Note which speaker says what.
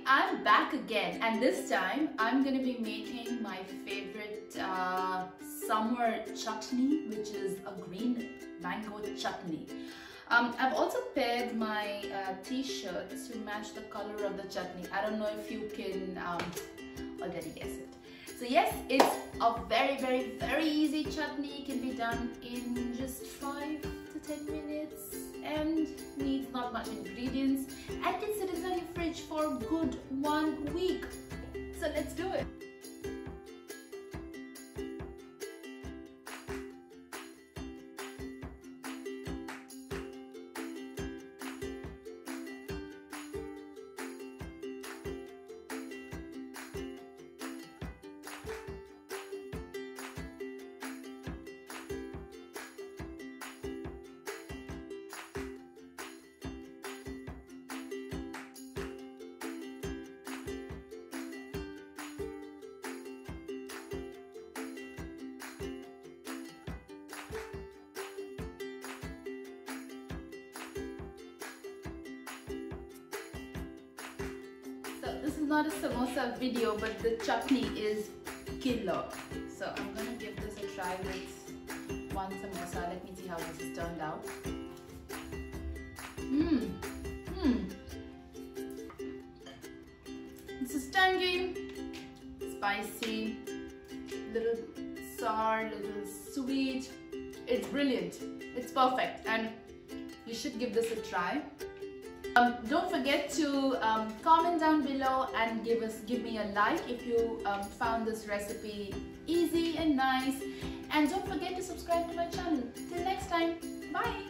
Speaker 1: I'm back again, and this time I'm gonna be making my favorite summer chutney, which is a green mango chutney. I've also paired my t-shirt to match the color of the chutney. I don't know if you can already guess it. So yes, it's a very easy chutney. It can be done in just 5 to 10 minutes and needs not much ingredients and can sit inside your fridge for a good 1 week. So let's do it. This is not a samosa video, but the chutney is killer. So I'm gonna give this a try with one samosa. Let me see how this has turned out. This is tangy, spicy, little sour, little sweet. It's brilliant. It's perfect, and you should give this a try. Don't forget to comment down below and give me a like if you found this recipe easy and nice, and don't forget to subscribe to my channel. Till next time, bye.